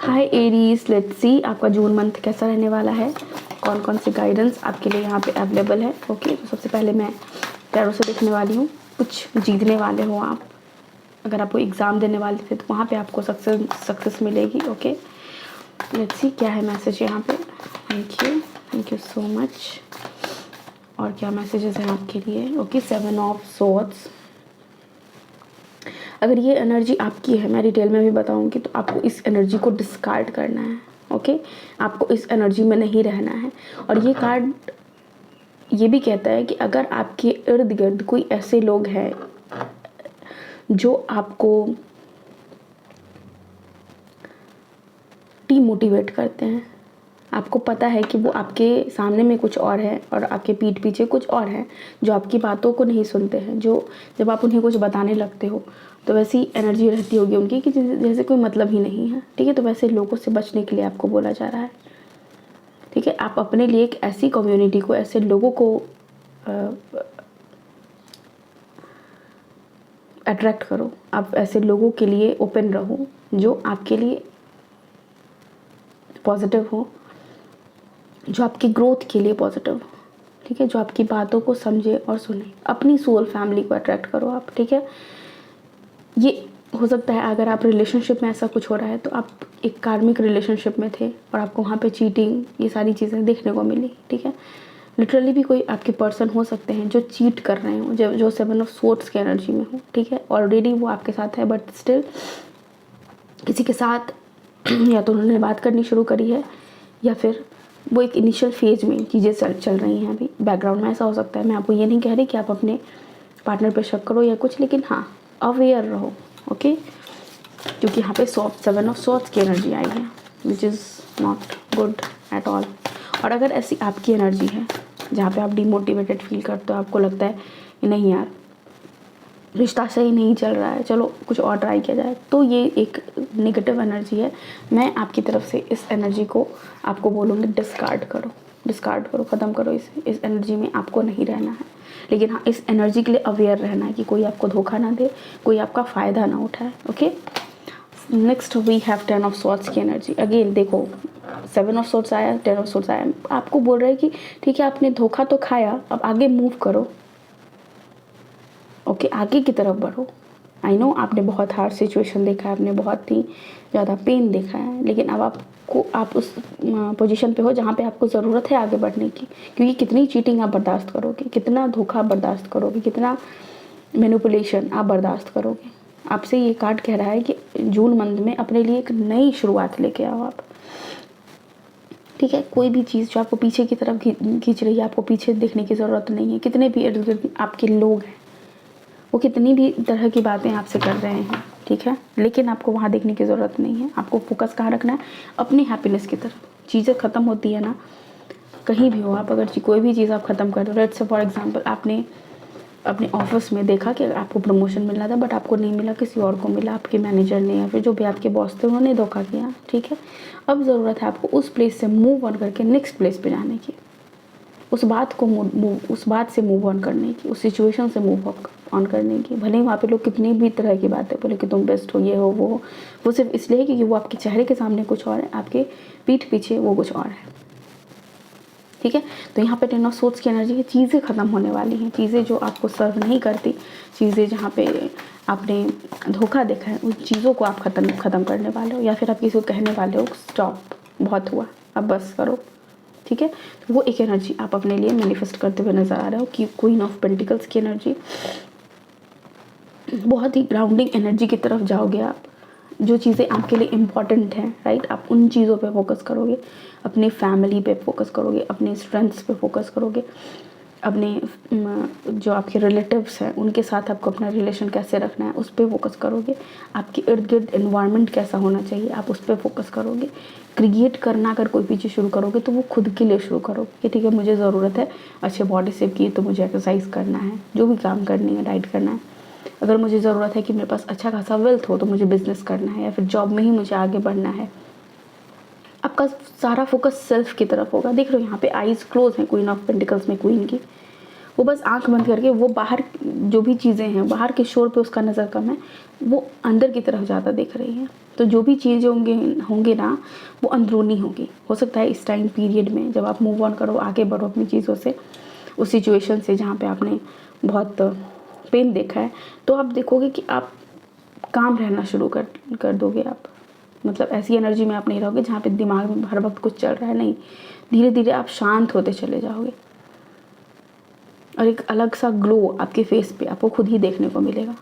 Hi Aries, let's see आपका June month कैसा रहने वाला है, कौन कौन सी गाइडेंस आपके लिए यहाँ पे अवेलेबल है। ओके, तो सबसे पहले मैं टैरो से देखने वाली हूँ। कुछ जीतने वाले हो आप, अगर आपको एग्ज़ाम देने वाले थे तो वहाँ पे आपको सक्सेस मिलेगी। ओके, लेट्स सी क्या है मैसेज यहाँ पे। Thank you so much. और क्या मैसेजेस हैं आपके लिए। Okay, 7 of swords. अगर ये एनर्जी आपकी है, मैं डिटेल में भी बताऊंगी, तो आपको इस एनर्जी को डिस्कार्ड करना है। ओके, आपको इस एनर्जी में नहीं रहना है। और ये कार्ड ये भी कहता है कि अगर आपके इर्द गिर्द कोई ऐसे लोग हैं जो आपको डीमोटिवेट करते हैं, आपको पता है कि वो आपके सामने में कुछ और है और आपके पीठ पीछे कुछ और है, जो आपकी बातों को नहीं सुनते हैं, जो जब आप उन्हें कुछ बताने लगते हो तो वैसी एनर्जी रहती होगी उनकी कि जैसे कोई मतलब ही नहीं है। ठीक है, तो वैसे लोगों से बचने के लिए आपको बोला जा रहा है। ठीक है, आप अपने लिए एक ऐसी कम्युनिटी को, ऐसे लोगों को अट्रैक्ट करो। आप ऐसे लोगों के लिए ओपन रहो जो आपके लिए पॉजिटिव हो, जो आपकी ग्रोथ के लिए पॉजिटिव हो। ठीक है, जो आपकी बातों को समझे और सुने। अपनी सोल फैमिली को अट्रैक्ट करो आप। ठीक है, ये हो सकता है अगर आप रिलेशनशिप में ऐसा कुछ हो रहा है तो आप एक कार्मिक रिलेशनशिप में थे और आपको वहाँ पे चीटिंग, ये सारी चीज़ें देखने को मिली। ठीक है, लिटरली भी कोई आपके पर्सन हो सकते हैं जो चीट कर रहे हो, जो 7 ऑफ सोर्ड्स की एनर्जी में हो। ठीक है, ऑलरेडी वो आपके साथ है बट स्टिल किसी के साथ या तो उन्होंने बात करनी शुरू करी है या फिर वो एक इनिशियल फेज में चीज़ें चल रही हैं अभी बैकग्राउंड में। ऐसा हो सकता है। मैं आपको ये नहीं कह रही कि आप अपने पार्टनर पे शक करो या कुछ, लेकिन हाँ अवेयर रहो। ओके, क्योंकि यहाँ पे 7 ऑफ सोर्ड्स की एनर्जी आई है which is not good at all. और अगर ऐसी आपकी एनर्जी है जहाँ पे आप डिमोटिवेटेड फील करते हो, आपको लगता है कि नहीं यार रिश्ता सही नहीं चल रहा है, चलो कुछ और ट्राई किया जाए, तो ये एक नेगेटिव एनर्जी है। मैं आपकी तरफ से इस एनर्जी को आपको बोलूँगी डिस्कार्ड करो, ख़त्म करो इसे। इस एनर्जी में आपको नहीं रहना है। लेकिन हाँ, इस एनर्जी के लिए अवेयर रहना है कि कोई आपको धोखा ना दे, कोई आपका फ़ायदा ना उठाए। Okay, next we have 10 of swords की एनर्जी। अगेन देखो 7 ऑफ सोर्ड्स आया, 10 ऑफ सोर्ड्स आया। आपको बोल रहा है कि ठीक है आपने धोखा तो खाया, अब आगे मूव करो। ओके, आगे की तरफ बढ़ो। आई नो आपने बहुत हार्ड सिचुएशन देखा है, आपने बहुत ही ज़्यादा पेन देखा है, लेकिन अब आप उस पोजीशन पे हो जहाँ पे आपको ज़रूरत है आगे बढ़ने की। क्योंकि कितनी चीटिंग आप बर्दाश्त करोगे, कितना धोखा बर्दाश्त करोगे, कितना मैनिपुलेशन आप बर्दाश्त करोगे। आपसे ये कार्ड कह रहा है कि जून मंथ में अपने लिए एक नई शुरुआत लेके आओ आप। ठीक है, कोई भी चीज़ जो आपको पीछे की तरफ खींच रही है, आपको पीछे देखने की ज़रूरत नहीं है। कितने भी इर्द गिर्द आपके लोग हैं, वो कितनी भी तरह की बातें आपसे कर रहे हैं, ठीक है, लेकिन आपको वहाँ देखने की ज़रूरत नहीं है। आपको फोकस कहाँ रखना है, अपनी हैप्पीनेस की तरफ। चीज़ें ख़त्म होती है ना, कहीं भी हो आप, अगर कोई भी चीज़ आप ख़त्म कर दो। लेट्स से फॉर एग्जांपल आपने अपने ऑफिस में देखा कि आपको प्रमोशन मिलना था बट आपको नहीं मिला, किसी और को मिला, आपके मैनेजर ने या फिर जो भी आपके बॉस थे उन्होंने धोखा किया। ठीक है, अब ज़रूरत है आपको उस प्लेस से मूव ऑन करके नेक्स्ट प्लेस पे जाने की, उस बात से मूव ऑन करने की, उस सिचुएशन से मूव ऑन करने की। भले ही वहाँ पे लोग कितनी भी तरह की बातें बोले कि तुम बेस्ट हो, ये हो, वो हो, वो सिर्फ इसलिए है क्योंकि वो आपके चेहरे के सामने कुछ और है, आपके पीठ पीछे वो कुछ और है। ठीक है, तो यहाँ पे 10 ऑफ सोर्ड्स की एनर्जी है। चीज़ें ख़त्म होने वाली हैं, चीज़ें जो आपको सर्व नहीं करती, चीज़ें जहाँ पे आपने धोखा देखा है, उन चीज़ों को आप ख़त्म करने वाले हो, या फिर आप किसी को कहने वाले हो स्टॉप, बहुत हुआ, अब बस करो। ठीक है, तो वो एक एनर्जी आप अपने लिए मैनिफेस्ट करते हुए नज़र आ रहे हो कि क्वीन ऑफ पेंटिकल्स की एनर्जी। बहुत ही ग्राउंडिंग एनर्जी की तरफ जाओगे आप। जो चीज़ें आपके लिए इम्पॉर्टेंट हैं, राइट, आप उन चीज़ों पे फोकस करोगे, अपनी फैमिली पे फोकस करोगे, अपने फ्रेंड्स पे फोकस करोगे, अपने जो आपके रिलेटिव्स हैं उनके साथ आपको अपना रिलेशन कैसे रखना है उस पर फोकस करोगे। आपके इर्द गिर्द एनवायरनमेंट कैसा होना चाहिए आप उस पर फोकस करोगे। क्रिएट करना अगर कोई भी चीज़ शुरू करोगे तो वो खुद के लिए शुरू करो कि ठीक है मुझे ज़रूरत है अच्छे बॉडी शेप की, तो मुझे एक्सरसाइज करना है, जो भी काम करनी है, डाइट करना है। अगर मुझे ज़रूरत है कि मेरे पास अच्छा खासा वेल्थ हो तो मुझे बिजनेस करना है या फिर जॉब में ही मुझे आगे बढ़ना है। आपका सारा फोकस सेल्फ की तरफ होगा। देख रहे हो यहाँ पे आईज क्लोज हैं क्वीन ऑफ पेंटिकल्स में, क्वीन की। वो बस आंख बंद करके वो बाहर जो भी चीज़ें हैं, बाहर के शोर पे उसका नज़र कम है, वो अंदर की तरफ ज़्यादा देख रही है। तो जो भी चीज़ होंगे ना वो अंदरूनी होगी। हो सकता है इस टाइम पीरियड में जब आप मूव ऑन करो, आगे बढ़ो अपनी चीज़ों से, उस सिचुएशन से जहाँ पे आपने बहुत पेन देखा है, तो आप देखोगे कि आप काम रहना शुरू कर दोगे आप। मतलब ऐसी एनर्जी में आप नहीं रहोगे जहाँ पे दिमाग में हर वक्त कुछ चल रहा है, नहीं, धीरे धीरे आप शांत होते चले जाओगे और एक अलग सा ग्लो आपके फेस पे आपको खुद ही देखने को मिलेगा।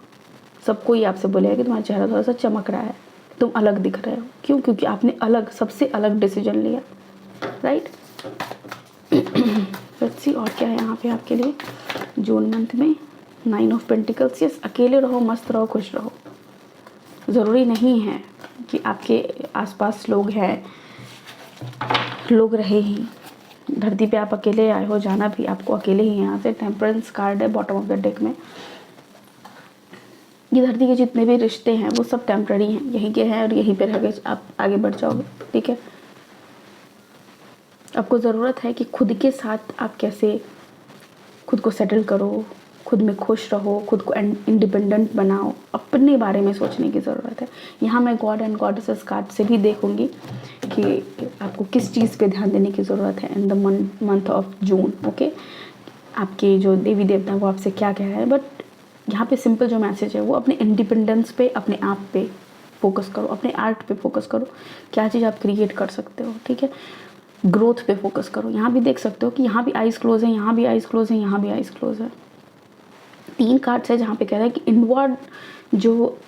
सबको ही आपसे बोलेगा कि तुम्हारा चेहरा थोड़ा सा चमक रहा है, तुम अलग दिख रहे हो। क्यों? क्योंकि आपने अलग, सबसे अलग डिसीजन लिया, राइट। लेट्स सी और क्या है यहाँ पे आपके लिए जून मंथ में। 9 ऑफ पेंटिकल्स। यस, अकेले रहो, मस्त रहो, खुश रहो। ज़रूरी नहीं है कि आपके आसपास लोग हैं, लोग रहे ही। धरती पे आप अकेले आए हो, जाना भी आपको अकेले ही। यहाँ से टेम्परेंस कार्ड है बॉटम ऑफ द डेक में। ये धरती के जितने भी रिश्ते हैं वो सब टेम्पररी हैं, यहीं के हैं और यहीं पे रह के आप आगे बढ़ जाओगे, ठीक है। आपको ज़रूरत है कि खुद के साथ आप कैसे खुद को सेटल करो, खुद में खुश रहो, खुद को इंडिपेंडेंट बनाओ, अपने बारे में सोचने की ज़रूरत है। यहाँ मैं गॉड एंड गॉडेसेस कार्ड से भी देखूंगी कि आपको किस चीज़ पे ध्यान देने की ज़रूरत है in the month of June, okay. आपके जो देवी देवता वो आपसे क्या कह रहे हैं, बट यहाँ पे सिंपल जो मैसेज है वो अपने इंडिपेंडेंस पे, अपने आप पे फोकस करो, अपने आर्ट पे फोकस करो, क्या चीज़ आप क्रिएट कर सकते हो, ठीक है। ग्रोथ पे फोकस करो। यहाँ भी देख सकते हो कि यहाँ भी आइज़ क्लोज है, यहाँ भी आइज़ क्लोज है, यहाँ भी आइज़ क्लोज है। 3 कार्ड्स है जहाँ पे कह रहा है कि इनवर्ड जो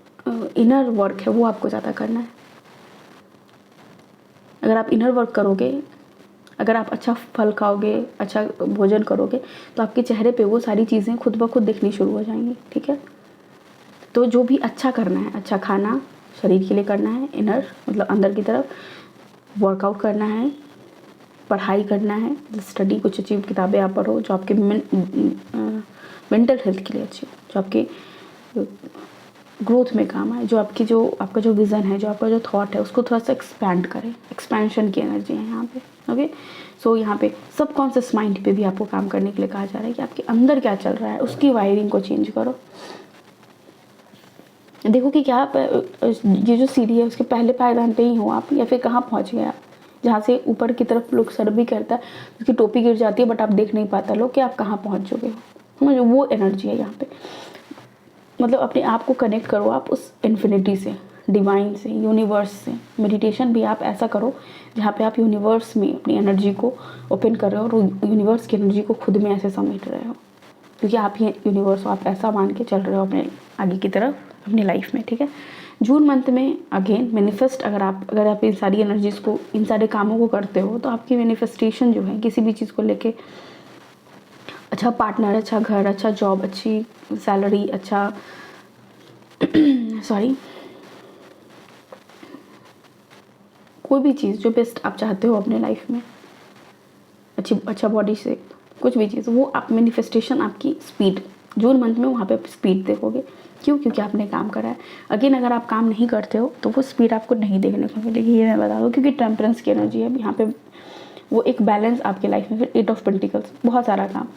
इनर वर्क है वो आपको ज़्यादा करना है। अगर आप इनर वर्क करोगे, अगर आप अच्छा फल खाओगे, अच्छा भोजन करोगे, तो आपके चेहरे पे वो सारी चीज़ें खुद ब खुद दिखनी शुरू हो जाएंगी, ठीक है। तो जो भी अच्छा करना है, अच्छा खाना शरीर के लिए करना है, इनर मतलब अंदर की तरफ, वर्कआउट करना है, पढ़ाई करना है, स्टडी, कुछ अच्छी किताबें आप पढ़ो जो आपके मेंटल हेल्थ के लिए अच्छी हो, जो आपके ग्रोथ में काम आए, जो आपका जो विज़न है, जो आपका जो थॉट है उसको थोड़ा सा एक्सपैंड करे। एक्सपेंशन की एनर्जी है यहाँ पे, ओके। सो यहाँ पे सबकॉन्शियस माइंड पे भी आपको काम करने के लिए कहा जा रहा है कि आपके अंदर क्या चल रहा है, उसकी वायरिंग को चेंज करो। देखो कि क्या ये जो सीढ़ी है उसके पहले पायदान पे ही हो आप, या फिर कहाँ पहुँच गए आप, जहाँ से ऊपर की तरफ लोग सर भी करता है, उसकी टोपी गिर जाती है बट आप देख नहीं पाता लोग कि आप कहाँ पहुँच चुके हो। समझो, वो एनर्जी है यहाँ पे। मतलब अपने आप को कनेक्ट करो आप उस इन्फिनिटी से, डिवाइन से, यूनिवर्स से। मेडिटेशन भी आप ऐसा करो जहाँ पे आप यूनिवर्स में अपनी एनर्जी को ओपन कर रहे हो और यूनिवर्स की एनर्जी को खुद में ऐसे समेट रहे हो, क्योंकि आप ही यूनिवर्स हो, आप ऐसा मान के चल रहे हो अपने आगे की तरफ अपनी लाइफ में, ठीक है। जून मंथ में अगेन मैनिफेस्ट, अगर आप इन सारी एनर्जीज़ को, इन सारे कामों को करते हो तो आपकी मैनिफेस्टेशन जो है किसी भी चीज़ को लेके, अच्छा पार्टनर, अच्छा घर, अच्छा जॉब, अच्छी सैलरी, अच्छा सॉरी कोई भी चीज़ जो बेस्ट आप चाहते हो अपने लाइफ में, अच्छा बॉडी से, कुछ भी चीज़, वो आप मैनिफेस्टेशन, आपकी स्पीड जून मंथ में वहाँ पे आप स्पीड देखोगे। क्यों? क्योंकि आपने काम करा है। अगेन अगर आप काम नहीं करते हो तो वो स्पीड आपको नहीं देखने को मिलेगी, ये मैं बता दूँ, क्योंकि टेम्परेंस की एनर्जी है यहाँ पे, वो एक बैलेंस आपके लाइफ में। फिर 8 ऑफ पेंटिकल्स, बहुत सारा काम।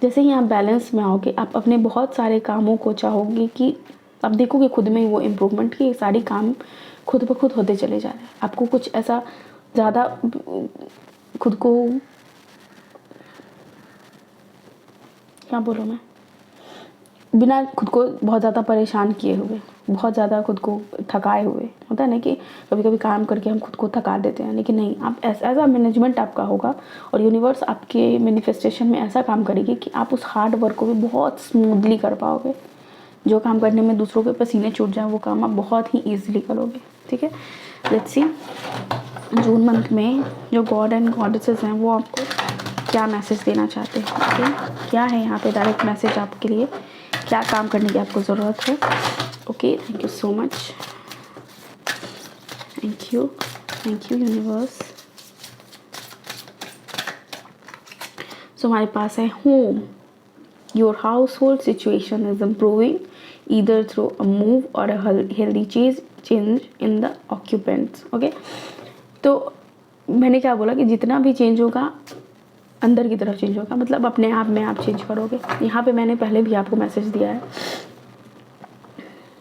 जैसे ही आप बैलेंस में आओगे, आप अपने बहुत सारे कामों को चाहोगे कि आप देखोगे खुद में वो इम्प्रूवमेंट, कि सारी काम खुद ब खुद होते चले जा रहे हैं। आपको कुछ ऐसा ज़्यादा खुद को, क्या बोलूँ मैं, बिना खुद को बहुत ज़्यादा परेशान किए हुए, बहुत ज़्यादा खुद को थकाए हुए, होता है ना कि कभी कभी काम करके हम खुद को थका देते हैं, लेकिन नहीं, आप ऐसा मैनेजमेंट आपका होगा और यूनिवर्स आपके मैनिफेस्टेशन में ऐसा काम करेगी कि आप उस हार्ड वर्क को भी बहुत स्मूथली कर पाओगे। जो काम करने में दूसरों के पसीने छूट जाए वो काम आप बहुत ही ईजिली करोगे, ठीक है। लेट्स सी जून मंथ में जो गॉड एंड गॉडेसेस हैं वो आपको क्या मैसेज देना चाहते हैं, ओके। क्या है यहाँ पे डायरेक्ट मैसेज आपके लिए, क्या काम करने की आपको ज़रूरत है, okay. Thank you so much, thank you universe. So हमारे पास है home, your household situation is improving either through a move or a healthy change in the occupants, okay. तो मैंने क्या बोला कि जितना भी चेंज होगा अंदर की तरफ चेंज होगा, मतलब अपने आप में आप चेंज करोगे। यहाँ पे मैंने पहले भी आपको मैसेज दिया है,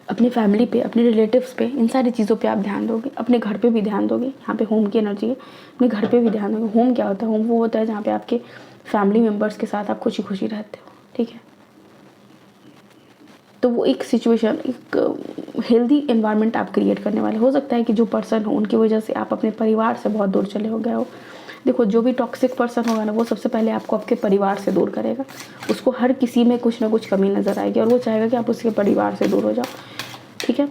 अपनी फैमिली पे, अपने रिलेटिव्स पे, इन सारी चीज़ों पे आप ध्यान दोगे, अपने घर पे भी ध्यान दोगे। यहाँ पे होम की एनर्जी है, अपने घर पे भी ध्यान दोगे। होम क्या होता है? होम वो होता है जहाँ पे आपके फैमिली मेम्बर्स के साथ आप खुशी खुशी रहते हो, ठीक है। तो वो एक सिचुएशन, एक हेल्दी एनवायरनमेंट आप क्रिएट करने वाले। हो सकता है कि जो पर्सन हो उनकी वजह से आप अपने परिवार से बहुत दूर चले हो गए हो। देखो, जो भी टॉक्सिक पर्सन होगा ना, वो सबसे पहले आपको आपके परिवार से दूर करेगा। उसको हर किसी में कुछ ना कुछ कमी नज़र आएगी और वो चाहेगा कि आप उसके परिवार से दूर हो जाओ, ठीक है।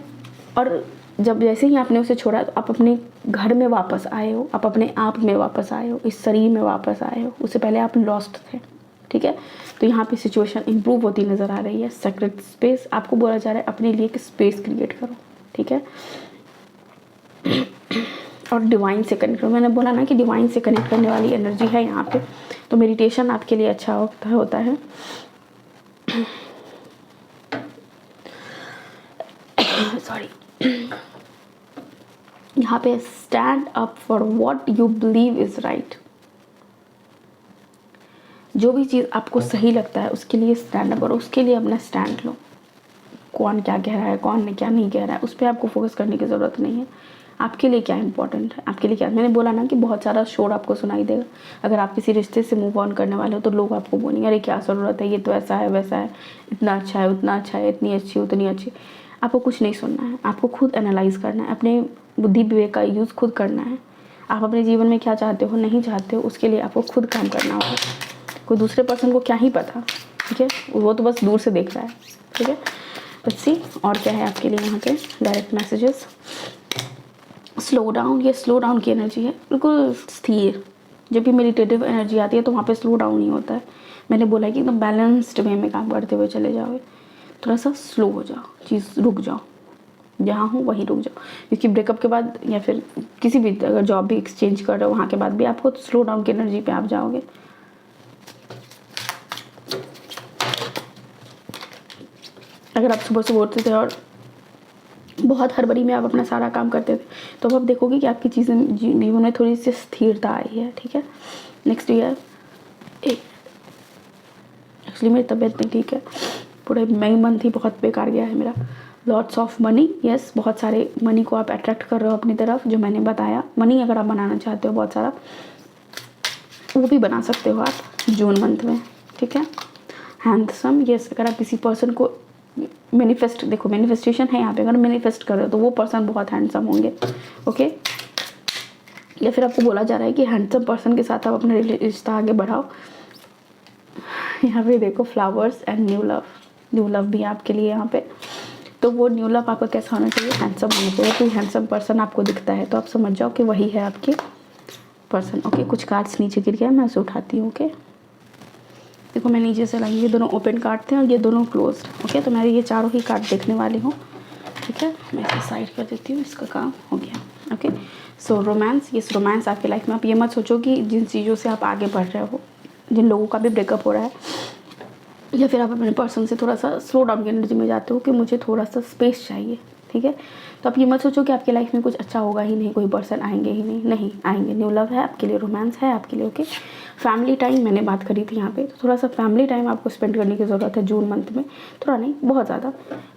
और जब जैसे ही आपने उसे छोड़ा तो आप अपने घर में वापस आए हो, आप अपने आप में वापस आए हो, इस शरीर में वापस आए हो। उससे पहले आप लॉस्ट थे, ठीक है। तो यहाँ पे सिचुएशन इंप्रूव होती नज़र आ रही है। सेक्रेट स्पेस आपको बोला जा रहा है, अपने लिए एक स्पेस क्रिएट करो, ठीक है। और डिवाइन से कनेक्ट करो। मैंने बोला ना कि डिवाइन से कनेक्ट करने वाली एनर्जी है यहाँ पे, तो मेडिटेशन आपके लिए अच्छा होता है। सॉरी। यहाँ पे stand up for what you believe is right. जो भी चीज़ आपको सही लगता है उसके लिए स्टैंड अप करो, उसके लिए अपना स्टैंड लो। कौन क्या कह रहा है, कौन क्या नहीं कह रहा है, उस पर आपको फोकस करने की ज़रूरत नहीं है। आपके लिए क्या इंपॉर्टेंट है, आपके लिए क्या। मैंने बोला ना कि बहुत सारा शोर आपको सुनाई देगा। अगर आप किसी रिश्ते से मूव ऑन करने वाले हो तो लोग आपको बोलेंगे, अरे क्या ज़रूरत है, ये तो ऐसा है वैसा है, इतना अच्छा है उतना अच्छा है, इतनी अच्छी उतनी अच्छी। आपको कुछ नहीं सुनना है, आपको खुद एनालाइज करना है, अपने बुद्धि विवेक का यूज़ खुद करना है। आप अपने जीवन में क्या चाहते हो, नहीं चाहते हो, उसके लिए आपको खुद काम करना होगा। कोई दूसरे पर्सन को क्या ही पता, ठीक है। वो तो बस दूर से देख रहा है, ठीक है। लेट्स सी और क्या है आपके लिए यहाँ पे डायरेक्ट मैसेजेस। स्लो डाउन, ये स्लो डाउन की एनर्जी है, बिल्कुल स्थिर। जब भी मेडिटेटिव एनर्जी आती है तो वहाँ पे स्लो डाउन नहीं होता है। मैंने बोला है कि एकदम बैलेंस्ड वे में काम करते हुए चले जाओगे। थोड़ा सा स्लो हो जाओ, चीज़ रुक जाओ, जहाँ हो वहीं रुक जाओ। क्योंकि ब्रेकअप के बाद या फिर किसी भी अगर जॉब भी एक्सचेंज कर रहे हो वहाँ के बाद भी आपको स्लो डाउन की एनर्जी पे आप जाओगे। अगर आप सुबह सुबह उठते थे और बहुत हड़बड़ी में आप अपना सारा काम करते थे तो अब आप देखोगे कि आपकी चीज़ें जीवन में थोड़ी सी स्थिरता आई है, ठीक है। नेक्स्ट ईयर एक्चुअली मेरी तबीयत नहीं ठीक है, पूरे मई मंथ ही बहुत बेकार गया है मेरा। लॉट्स ऑफ मनी, यस, बहुत सारे मनी को आप अट्रैक्ट कर रहे हो अपनी तरफ। जो मैंने बताया, मनी अगर आप बनाना चाहते हो बहुत सारा, वो भी बना सकते हो आप जून मंथ में, ठीक है। हैंडसम, यस, अगर आप किसी पर्सन को मैनिफेस्ट, देखो मैनिफेस्टेशन है यहाँ पे, अगर मैनिफेस्ट कर रहे हो तो वो पर्सन बहुत हैंडसम होंगे, ओके। या फिर आपको बोला जा रहा है कि हैंडसम पर्सन के साथ आप अपना रिश्ता आगे बढ़ाओ। यहाँ पे देखो flowers and new love, new love भी है आपके लिए यहाँ पे। तो वो न्यू लव आपका कैसा होना चाहिए, हैंडसम होना चाहिए। कोई हैंडसम पर्सन आपको दिखता है तो आप समझ जाओ कि वही है आपके पर्सन, ओके। कुछ कार्ड्स नीचे गिर गया, मैं उसे उठाती हूँ, ओके। देखो मैं नीचे से लाई, ये दोनों ओपन कार्ड थे और ये दोनों क्लोज्ड, ओके। तो मैं ये चारों ही कार्ड देखने वाली हूँ, ठीक है। मैं इसे साइड कर देती हूँ, इसका काम हो गया, ओके। सो रोमांस, ये रोमांस आपकी लाइफ में। आप ये मत सोचो कि जिन चीज़ों से आप आगे बढ़ रहे हो, जिन लोगों का भी ब्रेकअप हो रहा है, या फिर आप अपने पर्सन से थोड़ा सा स्लो डाउन की एनर्जी में जाते हो कि मुझे थोड़ा सा स्पेस चाहिए, ठीक है। तो आप ये मत सोचो कि आपकी लाइफ में कुछ अच्छा होगा ही नहीं, कोई पर्सन आएंगे ही नहीं, नहीं आएंगे। न्यू लव है आपके लिए, रोमांस है आपके लिए, ओके। फैमिली टाइम मैंने बात करी थी यहाँ पे, तो थोड़ा सा फैमिली टाइम आपको स्पेंड करने की ज़रूरत है जून मंथ में। थोड़ा नहीं, बहुत ज़्यादा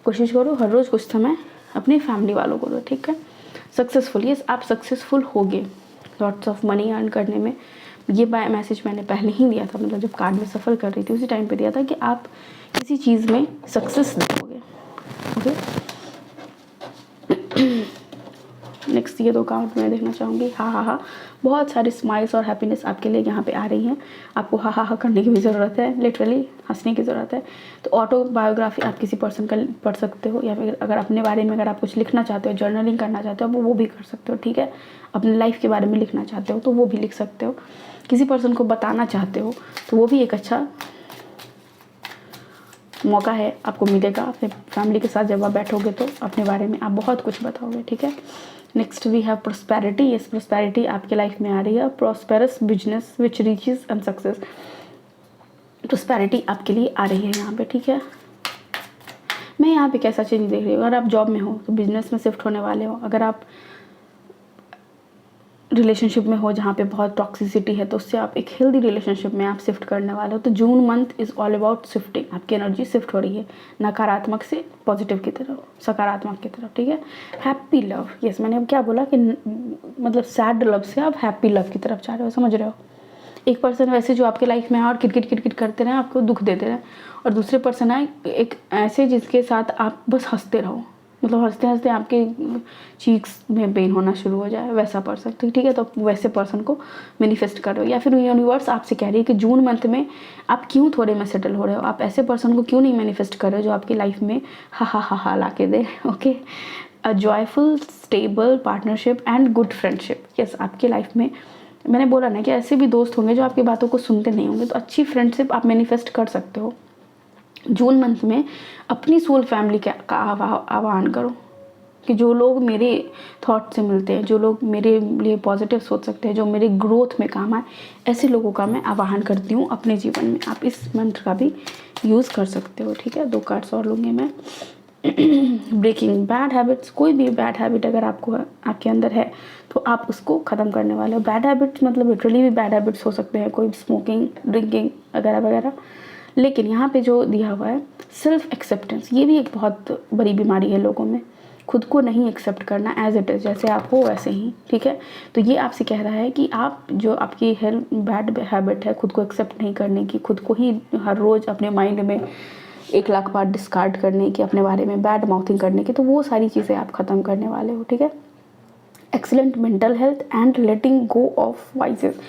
कोशिश करो हर रोज़ कुछ समय अपने फैमिली वालों को दो, ठीक है। सक्सेसफुल, यस, आप सक्सेसफुल होगे लॉट्स ऑफ मनी अर्न करने में। ये मैसेज मैंने पहले ही दिया था, मतलब जब कार्ड में सफ़र कर रही थी उसी टाइम पे दिया था कि आप किसी चीज़ में सक्सेस देखोगे, ओके। नेक्स्ट ये दो कार्ड मैं देखना चाहूँगी। हा हा हा, बहुत सारी स्माइल्स और हैप्पीनेस आपके लिए यहाँ पे आ रही हैं। आपको हा हा हा करने की भी ज़रूरत है, लिटरली हंसने की ज़रूरत है। तो ऑटोबायोग्राफी आप किसी पर्सन का पढ़ सकते हो, या फिर अगर अपने बारे में अगर आप कुछ लिखना चाहते हो, जर्नलिंग करना चाहते हो, वो भी कर सकते हो, ठीक है। अपने लाइफ के बारे में लिखना चाहते हो तो वो भी लिख सकते हो। किसी पर्सन को बताना चाहते हो तो वो भी एक अच्छा मौका है, आपको मिलेगा। अपने फैमिली के साथ जब आप बैठोगे तो अपने बारे में आप बहुत कुछ बताओगे, ठीक है। Next we have prosperity, yes, prosperity आपके लाइफ में आ रही है। Prosperous business which riches and success, prosperity आपके लिए आ रही है यहाँ पे, ठीक है। मैं यहाँ पे कैसा चीज़ देख रही हूँ, अगर आप जॉब में हो तो बिजनेस में शिफ्ट होने वाले हो। अगर आप रिलेशनशिप में हो जहाँ पे बहुत टॉक्सिसिटी है, तो उससे आप एक हेल्दी रिलेशनशिप में आप शिफ्ट करने वाले हो। तो June month is all about shifting, आपकी एनर्जी शिफ्ट हो रही है नकारात्मक से पॉजिटिव की तरफ, सकारात्मक की तरफ, ठीक है। हैप्पी लव, यस, मैंने अब क्या बोला कि मतलब सैड लव से आप हैप्पी लव की तरफ जा रहे हो, समझ रहे हो। एक पर्सन वैसे जो आपके लाइफ में आए और किटकिट किटकिट करते रहे, आपको दुख देते रहे, और दूसरे पर्सन आए एक ऐसे जिसके साथ आप बस हंसते रहो, मतलब हंसते हंसते आपके चीक्स में पेन होना शुरू हो जाए, वैसा पर्सन, ठीक है। तो वैसे पर्सन को मैनिफेस्ट कर रहे हो, या फिर यूनिवर्स आपसे कह रही है कि जून मंथ में आप क्यों थोड़े में सेटल हो रहे हो, आप ऐसे पर्सन को क्यों नहीं मैनिफेस्ट कर रहे हो जो आपकी लाइफ में हा ला के दे, okay. A joyful stable partnership and good friendship, yes, आपकी लाइफ में मैंने बोला ना कि ऐसे भी दोस्त होंगे जो आपकी बातों को सुनते नहीं होंगे, तो अच्छी फ्रेंडशिप आप मैनिफेस्ट कर सकते हो। जून मंथ में अपनी सोल फैमिली का आह्वान करो कि जो लोग मेरे थॉट से मिलते हैं, जो लोग मेरे लिए पॉजिटिव सोच सकते हैं, जो मेरे ग्रोथ में काम आए, ऐसे लोगों का मैं आह्वान करती हूँ अपने जीवन में। आप इस मंत्र का भी यूज़ कर सकते हो, ठीक है। 2 कार्ड्स और लूँगी मैं। ब्रेकिंग बैड हैबिट्स, कोई भी बैड हैबिट अगर आपको आपके अंदर है तो आप उसको ख़त्म करने वाले हो। बैड हैबिट्स मतलब लिटरली भी बैड हैबिट्स हो सकते हैं, कोई स्मोकिंग, ड्रिंकिंग वगैरह वगैरह। लेकिन यहाँ पे जो दिया हुआ है सेल्फ एक्सेप्टेंस, ये भी एक बहुत बड़ी बीमारी है लोगों में। खुद को नहीं एक्सेप्ट करना एज इट इज़, जैसे आप हो वैसे ही, ठीक है। तो ये आपसे कह रहा है कि आप जो आपकी बैड हैबिट है खुद को एक्सेप्ट नहीं करने की, खुद को ही हर रोज़ अपने माइंड में 1 लाख बार डिस्कार्ड करने की, अपने बारे में बैड माउथिंग करने की, तो वो सारी चीज़ें आप ख़त्म करने वाले हो, ठीक है। Excellent mental health and letting go of vices,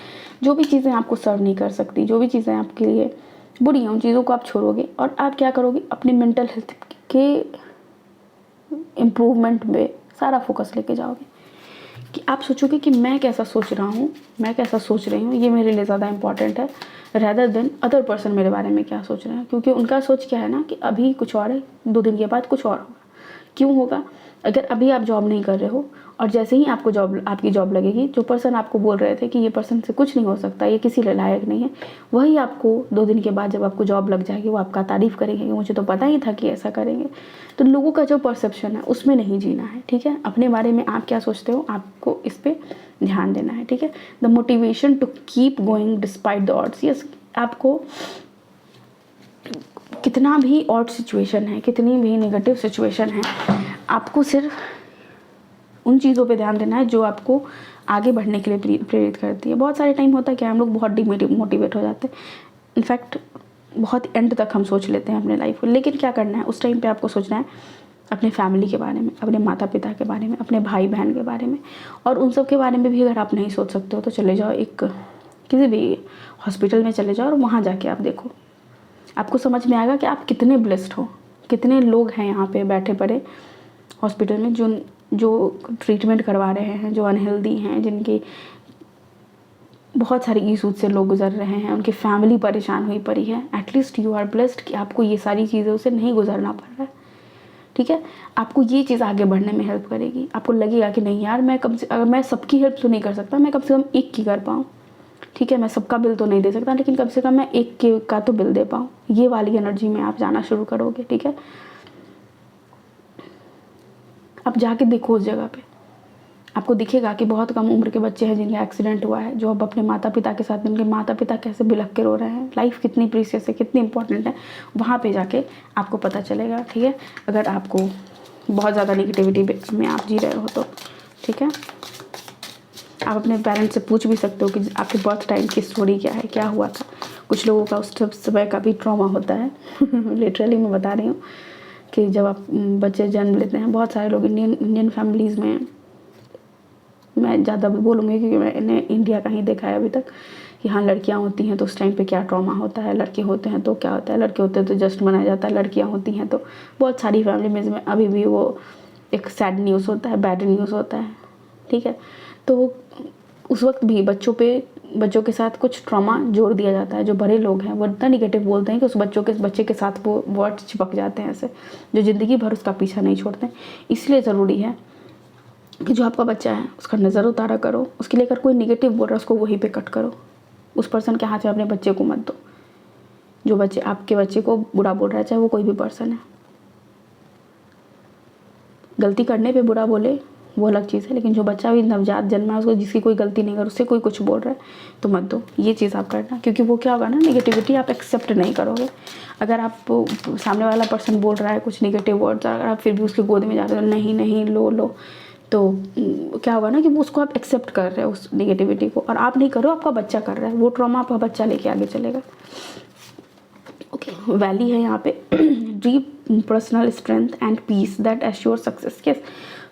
जो भी चीज़ें आपको सर्व नहीं कर सकती, जो भी चीज़ें आपके लिए बुरी हैं, उन चीज़ों को आप छोड़ोगे और आप क्या करोगे, अपनी मेंटल हेल्थ के इम्प्रूवमेंट में सारा फोकस लेके जाओगे। कि आप सोचोगे कि मैं कैसा सोच रहा हूँ, मैं कैसा सोच रही हूँ, ये मेरे लिए ज़्यादा इंपॉर्टेंट है रैदर देन अदर पर्सन मेरे बारे में क्या सोच रहे हैं। क्योंकि उनका सोच क्या है ना कि अभी कुछ और है, 2 दिन के बाद कुछ और होगा। क्यों होगा? अगर अभी आप जॉब नहीं कर रहे हो और जैसे ही आपकी जॉब लगेगी, जो पर्सन आपको बोल रहे थे कि ये पर्सन से कुछ नहीं हो सकता, ये किसी लिए लायक नहीं है, वही आपको 2 दिन के बाद जब आपको जॉब लग जाएगी वो आपका तारीफ़ करेंगे कि मुझे तो पता ही था कि ऐसा करेंगे। तो लोगों का जो परसेप्शन है उसमें नहीं जीना है, ठीक है। अपने बारे में आप क्या सोचते हो, आपको इस पर ध्यान देना है, ठीक है। The motivation to keep going despite the odds, yes, आपको कितना भी ऑड सिचुएशन है, कितनी भी नेगेटिव सिचुएशन है, आपको सिर्फ उन चीज़ों पे ध्यान देना है जो आपको आगे बढ़ने के लिए प्रेरित करती है। बहुत सारे टाइम होता है कि हम लोग बहुत डिमोटिवेट हो जाते हैं, इनफैक्ट बहुत एंड तक हम सोच लेते हैं अपने लाइफ को। लेकिन क्या करना है उस टाइम पे, आपको सोचना है अपने फैमिली के बारे में, अपने माता पिता के बारे में, अपने भाई बहन के बारे में। और उन सब के बारे में भी अगर आप नहीं सोच सकते हो तो चले जाओ किसी भी हॉस्पिटल में चले जाओ और वहाँ जाके आप देखो, आपको समझ में आएगा कि आप कितने ब्लेस्ड हो। कितने लोग हैं यहाँ पे बैठे पड़े हॉस्पिटल में जो ट्रीटमेंट करवा रहे हैं, जो अनहेल्दी हैं, जिनकी बहुत सारी इशूज से लोग गुजर रहे हैं, उनकी फैमिली परेशान हुई पड़ी है। एटलीस्ट यू आर ब्लेस्ड कि आपको ये सारी चीज़ों से नहीं गुजरना पड़ रहा है, ठीक है। आपको ये चीज़ आगे बढ़ने में हेल्प करेगी। आपको लगेगा कि नहीं यार, अगर मैं सबकी हेल्प तो नहीं कर सकता, मैं कम से कम एक की कर पाऊँ, ठीक है। मैं सबका बिल तो नहीं दे सकता, लेकिन कम से कम मैं एक का तो बिल दे पाऊँ। ये वाली एनर्जी में आप जाना शुरू करोगे, ठीक है। आप जाके देखो उस जगह पे, आपको दिखेगा कि बहुत कम उम्र के बच्चे हैं जिनका एक्सीडेंट हुआ है, जो अब अपने माता पिता के साथ, उनके माता पिता कैसे बिलख के रो रहे हैं। लाइफ कितनी प्रीशियस है, कितनी इंपॉर्टेंट है, वहाँ पे जाके आपको पता चलेगा, ठीक है। अगर आपको बहुत ज़्यादा निगेटिविटी में आप जी रहे हो तो, ठीक है। आप अपने पेरेंट्स से पूछ भी सकते हो कि आपके बर्थ टाइम की स्टोरी क्या है, क्या हुआ था। कुछ लोगों का उस समय का भी ट्रॉमा होता है लिटरली मैं बता रही हूँ कि जब आप बच्चे जन्म लेते हैं, बहुत सारे लोग इंडियन फैमिलीज़ में, मैं ज़्यादा भी बोलूँगी क्योंकि मैंने इंडिया का ही देखा है अभी तक, कि हाँ लड़कियाँ होती हैं तो उस टाइम पे क्या ट्रॉमा होता है, लड़के होते हैं तो क्या होता है, लड़के होते हैं तो जस्ट मनाया जाता है, लड़कियाँ होती हैं तो बहुत सारी फैमिली में अभी भी वो एक सैड न्यूज़ होता है, बैड न्यूज़ होता है, ठीक है। तो उस वक्त भी बच्चों के साथ कुछ ट्रॉमा जोड़ दिया जाता है। जो बड़े लोग हैं वो इतना निगेटिव बोलते हैं कि उस बच्चे के साथ वो वर्ड्स चिपक जाते हैं ऐसे, जो ज़िंदगी भर उसका पीछा नहीं छोड़ते। इसलिए ज़रूरी है कि जो आपका बच्चा है उसका नज़र उतारा करो, उसके लिए अगर कोई निगेटिव बोल रहा है उसको वहीं पे कट करो। उस पर्सन के हाथ में अपने बच्चे को मत दो, जो बच्चे आपके बच्चे को बुरा बोल रहा है, चाहे वो कोई भी पर्सन है। गलती करने पे बुरा बोले वो अलग चीज़ है। लेकिन जो बच्चा भी नवजात जन्मा है, उसको जिसकी कोई गलती नहीं कर, उससे कोई कुछ बोल रहा है तो मत दो, ये चीज़ आप करना। क्योंकि वो क्या होगा ना, नेगेटिविटी आप एक्सेप्ट नहीं करोगे। अगर आप सामने वाला पर्सन बोल रहा है कुछ नेगेटिव वर्ड्स, अगर आप फिर भी उसकी गोद में जा रहे हो, नहीं नहीं लो, तो क्या होगा ना कि वो उसको आप एक्सेप्ट कर रहे हो उस नेगेटिविटी को, और आप नहीं करो, आपका बच्चा कर रहा है। वो ट्रॉमा आपका बच्चा लेके आगे चलेगा। ओके, वैली है यहाँ पे deep personal strength and peace that assure success. Yes,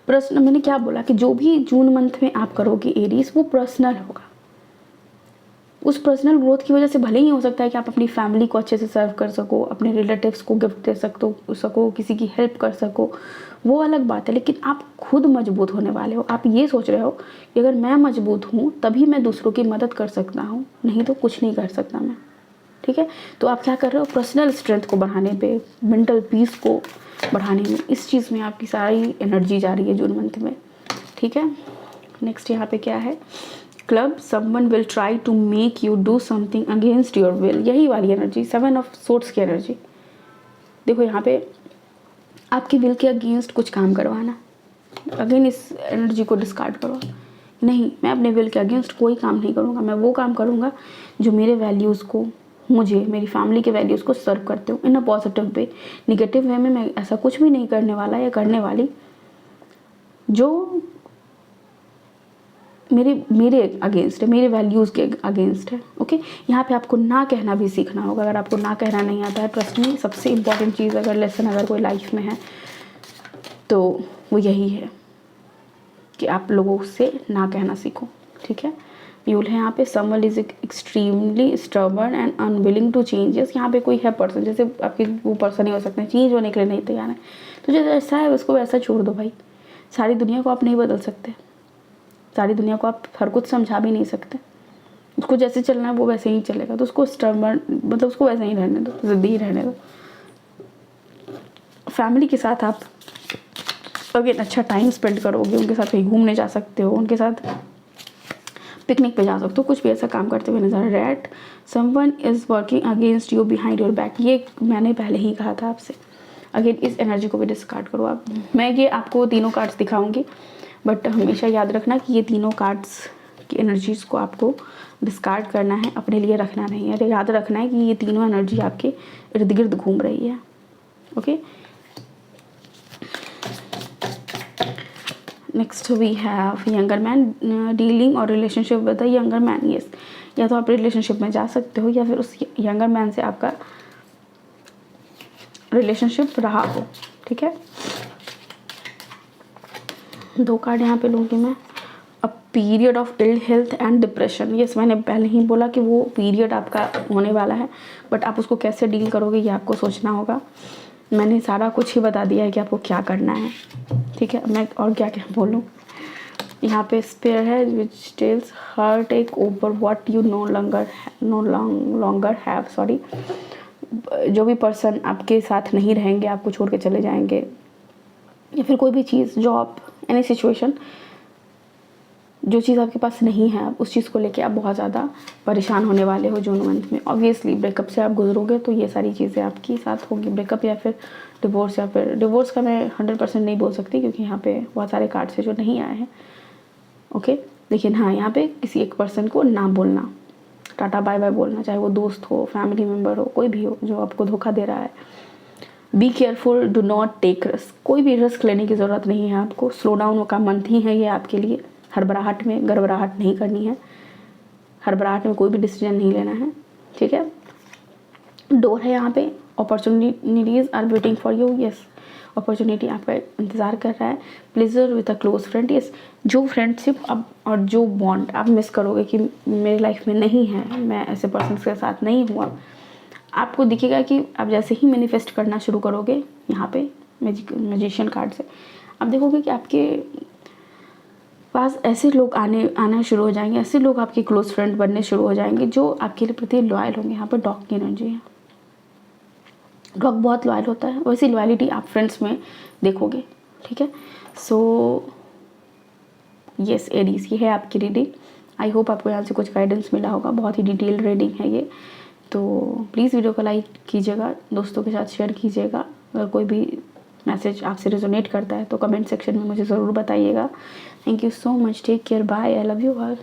personal, मैंने क्या बोला कि जो भी जून मंथ में आप करोगे एरीज, वो पर्सनल होगा। उस पर्सनल ग्रोथ की वजह से भले ही हो सकता है कि आप अपनी फैमिली को अच्छे से सर्व कर सको, अपने रिलेटिव्स को गिफ्ट दे सको, किसी की हेल्प कर सको, वो अलग बात है। लेकिन आप खुद मजबूत होने वाले हो। आप ये सोच रहे हो कि अगर मैं मजबूत हूँ तभी मैं दूसरों की मदद कर सकता हूँ, नहीं तो कुछ नहीं कर सकता मैं। ठीक है, तो आप क्या कर रहे हो, पर्सनल स्ट्रेंथ को बढ़ाने पे, मेंटल पीस को बढ़ाने में, इस चीज़ में आपकी सारी एनर्जी जा रही है जून मंथ में। ठीक है, नेक्स्ट यहाँ पे क्या है, club someone will try to make you do something against your will. यही वाली एनर्जी, 7 ऑफ सोर्ड्स की एनर्जी। देखो यहाँ पे आपकी विल के अगेंस्ट कुछ काम करवाना। अगेन इस एनर्जी को डिस्कार्ड करो। नहीं, मैं अपने विल के अगेंस्ट कोई काम नहीं करूँगा। मैं वो काम करूँगा जो मेरे वैल्यूज़ को, मुझे, मेरी फैमिली के वैल्यूज़ को सर्व करते हो इन अ पॉजिटिव वे। निगेटिव वे में मैं ऐसा कुछ भी नहीं करने वाला या करने वाली जो मेरे अगेंस्ट है, मेरे वैल्यूज़ के अगेंस्ट है। ओके, यहाँ पे आपको ना कहना भी सीखना होगा। अगर आपको ना कहना नहीं आता है, ट्रस्ट में सबसे इम्पॉर्टेंट चीज़ अगर लेसन अगर कोई लाइफ में है तो वो यही है कि आप लोगों से ना कहना सीखो। ठीक है, यूल है यहाँ पे, someone is extremely stubborn and unwilling to changes. यहाँ पे कोई है पर्सन, जैसे आपके वो पर्सन ही हो सकते हैं, चेंज होने के लिए नहीं तैयार है, तो जो जैसा है उसको वैसा छोड़ दो भाई। सारी दुनिया को आप नहीं बदल सकते, सारी दुनिया को आप हर कुछ समझा भी नहीं सकते। उसको जैसे चलना है वो वैसे ही चलेगा, तो उसको स्टबर्न मतलब उसको वैसे ही रहने दो, ज़िद्दी ही रहने दो। फैमिली के साथ आप अगर अच्छा टाइम स्पेंड करोगे, उनके साथ कहीं घूमने जा सकते हो, उनके साथ पिकनिक पे जा सकते हो, कुछ भी ऐसा काम करते हुए नजर। Rat, someone is working against you behind your back. ये मैंने पहले ही कहा था आपसे। अगेन इस एनर्जी को भी डिस्कार्ड करो आप। मैं ये आपको तीनों कार्ड्स दिखाऊंगी, बट हमेशा याद रखना कि ये तीनों कार्ड्स की एनर्जीज़ को आपको डिस्कार्ड करना है, अपने लिए रखना नहीं है। याद रखना है कि ये तीनों एनर्जी आपके इर्द गिर्द घूम रही है। Okay, next we have younger man, dealing or relationship with the younger man. Yes, या तो आप रिलेशनशिप में जा सकते हो या फिर उस यंगर मैन से आपका रिलेशनशिप रहा हो। ठीक है, 2 कार्ड यहाँ पे लूँगी मैं। A period of ill health and depression. Yes, मैंने पहले ही बोला कि वो पीरियड आपका होने वाला है, बट आप उसको कैसे डील करोगे ये आपको सोचना होगा। मैंने सारा कुछ ही बता दिया है कि आपको क्या करना है। ठीक है, मैं और क्या क्या बोलूँ। यहाँ पे स्पेयर है which tells her take over what you no longer have. Sorry, जो भी पर्सन आपके साथ नहीं रहेंगे, आपको छोड़ के चले जाएंगे, या फिर कोई भी चीज़, जॉब, एनी सिचुएशन, जो चीज़ आपके पास नहीं है, उस चीज़ को लेके आप बहुत ज़्यादा परेशान होने वाले हो जून मंथ में। ऑब्वियसली ब्रेकअप से आप गुजरोगे तो ये सारी चीज़ें आपके साथ होंगी, ब्रेकअप या फिर डिवोर्स। या फिर डिवोर्स का मैं 100% नहीं बोल सकती क्योंकि यहाँ पे बहुत सारे कार्ड्स हैं जो नहीं आए हैं। ओके, लेकिन हाँ, यहाँ पे किसी एक पर्सन को ना बोलना, टाटा बाय बाय बोलना, चाहे वो दोस्त हो, फैमिली मेम्बर हो, कोई भी हो जो आपको धोखा दे रहा है। Be careful, do not take risk. कोई भी रिस्क लेने की ज़रूरत नहीं है आपको। स्लो डाउन का मंथ ही है ये आपके लिए। हड़बड़ाहट में गड़बड़ाहट नहीं करनी है, हड़बड़ाहट में कोई भी डिसीजन नहीं लेना है। ठीक है, डोर है यहाँ पे, opportunities are waiting for you. Yes, opportunity आपका इंतज़ार कर रहा है। Pleasure with a close friend. Yes, जो फ्रेंडशिप अब और जो बॉन्ड आप मिस करोगे कि मेरी लाइफ में नहीं है, मैं ऐसे पर्सन के साथ नहीं हूँ, अब आपको दिखेगा कि आप जैसे ही मैनिफेस्ट करना शुरू करोगे यहाँ पे मैजिशियन कार्ड से, आप देखोगे कि आपके पास ऐसे लोग आना शुरू हो जाएंगे, ऐसे लोग आपके क्लोज फ्रेंड बनने शुरू हो जाएंगे जो आपके लिए प्रति लॉयल होंगे। यहाँ पर डॉग की एनर्जी है। डॉग बहुत लॉयल होता है, वैसी लॉयलिटी आप फ्रेंड्स में देखोगे। ठीक है, सो यस एरीज, ये है आपकी रीडिंग। आई होप आपको यहाँ से कुछ गाइडेंस मिला होगा। बहुत ही डिटेल रीडिंग है ये, तो प्लीज़ वीडियो को लाइक कीजिएगा, दोस्तों के साथ शेयर कीजिएगा। अगर कोई भी मैसेज आपसे रेजोनेट करता है तो कमेंट सेक्शन में मुझे ज़रूर बताइएगा। Thank you so much, take care, bye, I love you all.